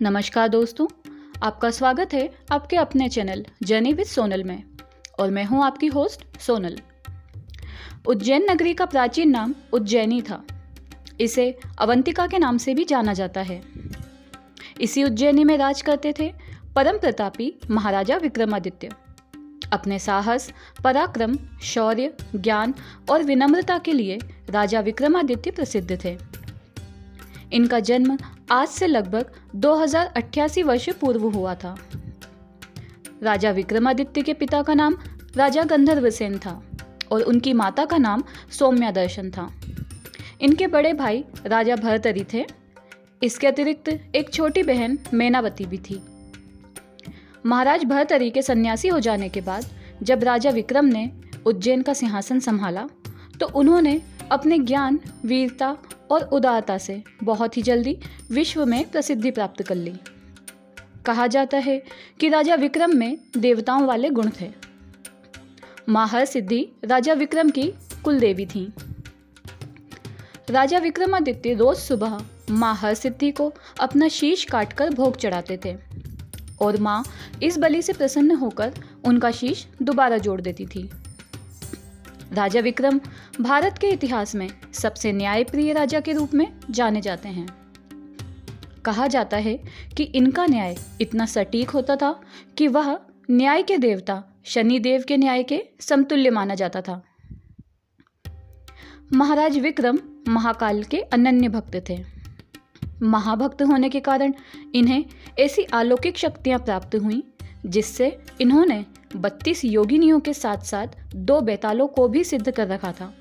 नमस्कार दोस्तों, आपका स्वागत है आपके अपने चैनल जर्नी विद सोनल में। और मैं हूं आपकी होस्ट सोनल। उज्जैन नगरी का प्राचीन नाम उज्जैनी था। इसे अवंतिका के नाम से भी जाना जाता है। इसी उज्जैनी में राज करते थे परम प्रतापी महाराजा विक्रमादित्य। अपने साहस, पराक्रम, शौर्य, ज्ञान और विनम्रता के लिए राजा विक्रमादित्य प्रसिद्ध थे। इनका जन्म आज से लगभग 2088 वर्ष पूर्व हुआ था। राजा विक्रमादित्य के पिता का नाम राजा गंधर्वसेन था और उनकी माता का नाम सौम्या दर्शन था। इनके बड़े भाई राजा भर्तरी थे। इसके अतिरिक्त एक छोटी बहन मैनावती भी थी। महाराज भर्तरी के सन्यासी हो जाने के बाद जब राजा विक्रम ने उज्जैन का सिंहासन संभाला तो उन्होंने अपने ज्ञान, वीरता और उदारता से बहुत ही जल्दी विश्व में प्रसिद्धि प्राप्त कर ली। कहा जाता है कि राजा विक्रम में देवताओं वाले गुण थे। माँ हरसिद्धि राजा विक्रम की कुल देवी थीं। राजा विक्रमादित्य रोज सुबह माँ हरसिद्धि को अपना शीश काटकर भोग चढ़ाते थे और माँ इस बलि से प्रसन्न होकर उनका शीश दोबारा जोड़ देती थी। राजा विक्रम भारत के इतिहास में सबसे न्यायप्रिय राजा के रूप में जाने जाते हैं। कहा जाता है कि इनका न्याय इतना सटीक होता था कि वह न्याय के देवता शनि देव के न्याय के समतुल्य माना जाता था। महाराज विक्रम महाकाल के अनन्य भक्त थे। महाभक्त होने के कारण इन्हें ऐसी अलौकिक शक्तियां प्राप्त हुईं जिससे इन्होंने 32 योगिनियों के साथ साथ 2 बेतालों को भी सिद्ध कर रखा था।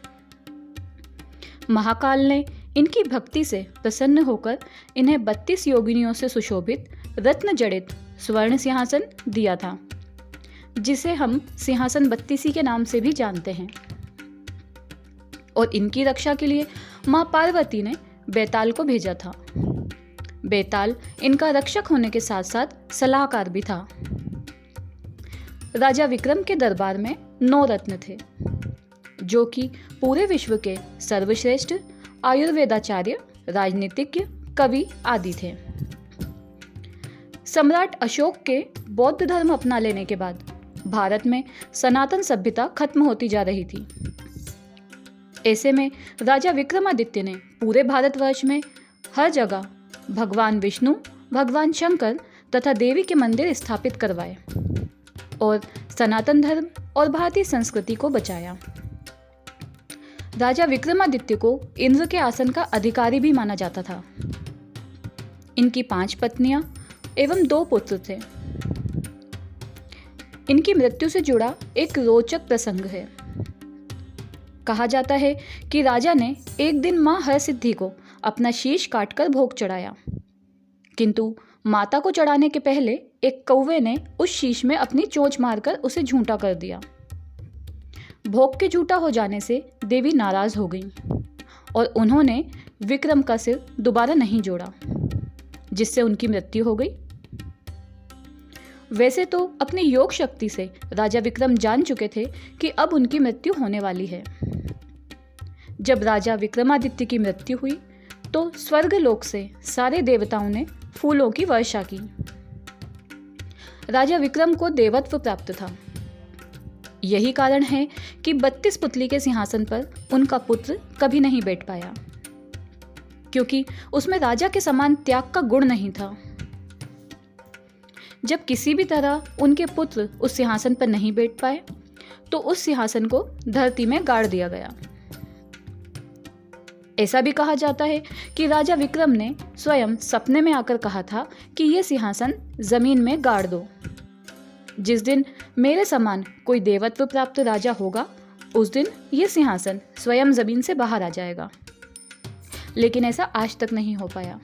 महाकाल ने इनकी भक्ति से प्रसन्न होकर इन्हें 32 योगिनियों से सुशोभित रत्न जड़ित स्वर्ण सिंहासन दिया था, जिसे हम सिंहासन 32 के नाम से भी जानते हैं। और इनकी रक्षा के लिए माँ पार्वती ने बेताल को भेजा था। बेताल इनका रक्षक होने के साथ साथ सलाहकार भी था। राजा विक्रम के दरबार में 9 रत्न थे, जो कि पूरे विश्व के सर्वश्रेष्ठ आयुर्वेदाचार्य, राजनीतिज्ञ, कवि आदि थे। सम्राट अशोक के बौद्ध धर्म अपना लेने के बाद भारत में सनातन सभ्यता खत्म होती जा रही थी। ऐसे में राजा विक्रमादित्य ने पूरे भारतवर्ष में हर जगह भगवान विष्णु, भगवान शंकर तथा देवी के मंदिर स्थापित करवाए और सनातन धर्म और भारतीय संस्कृति को बचाया। राजा विक्रमादित्य को इंद्र के आसन का अधिकारी भी माना जाता था। इनकी 5 पत्नियां एवं 2 पुत्र थे। इनकी मृत्यु से जुड़ा एक रोचक प्रसंग है। कहा जाता है कि राजा ने एक दिन मां हरसिद्धि को अपना शीश काटकर भोग चढ़ाया, किंतु माता को चढ़ाने के पहले एक कौवे ने उस शीश में अपनी चोंच मारकर उसे झूठा कर दिया। भोग के झूठा हो जाने से देवी नाराज हो गईं और उन्होंने विक्रम का सिर दोबारा नहीं जोड़ा, जिससे उनकी मृत्यु हो गई। वैसे तो अपनी योग शक्ति से राजा विक्रम जान चुके थे कि अब उनकी मृत्यु होने वाली है। जब राजा विक्रमादित्य की मृत्यु हुई तो स्वर्गलोक से सारे देवताओं ने फूलों की वर्षा की। राजा विक्रम को देवत्व प्राप्त था। यही कारण है कि 32 पुतली के सिंहासन पर उनका पुत्र कभी नहीं बैठ पाया, क्योंकि उसमें राजा के समान त्याग का गुण नहीं था। जब किसी भी तरह उनके पुत्र उस सिंहासन पर नहीं बैठ पाए तो उस सिंहासन को धरती में गाड़ दिया गया। ऐसा भी कहा जाता है कि राजा विक्रम ने स्वयं सपने में आकर कहा था कि यह सिंहासन जमीन में गाड़ दो। जिस दिन मेरे समान कोई देवत्व प्राप्त राजा होगा उस दिन यह सिंहासन स्वयं जमीन से बाहर आ जाएगा। लेकिन ऐसा आज तक नहीं हो पाया।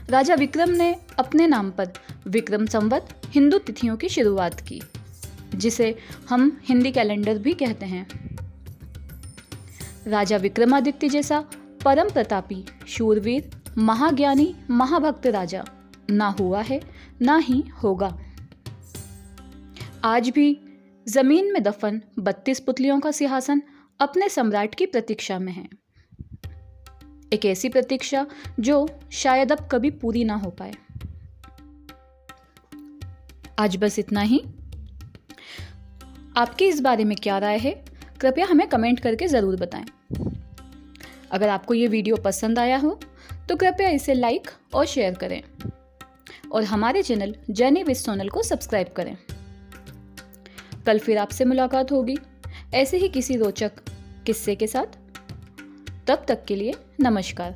राजा विक्रम ने अपने नाम पर विक्रम संवत हिंदू तिथियों की शुरुआत की, जिसे हम हिंदी कैलेंडर भी कहते हैं। राजा विक्रमादित्य जैसा परम प्रतापी, शूरवीर, महाज्ञानी, महाभक्त राजा ना हुआ है ना ही होगा। आज भी जमीन में दफन 32 पुतलियों का सिंहासन अपने सम्राट की प्रतीक्षा में है। एक ऐसी प्रतीक्षा जो शायद अब कभी पूरी ना हो पाए। आज बस इतना ही। आपकी इस बारे में क्या राय है, कृपया हमें कमेंट करके ज़रूर बताएं। अगर आपको ये वीडियो पसंद आया हो तो कृपया इसे लाइक और शेयर करें और हमारे चैनल जर्नी विद सोनल को सब्सक्राइब करें। कल फिर आपसे मुलाकात होगी ऐसे ही किसी रोचक किस्से के साथ। तब तक के लिए नमस्कार।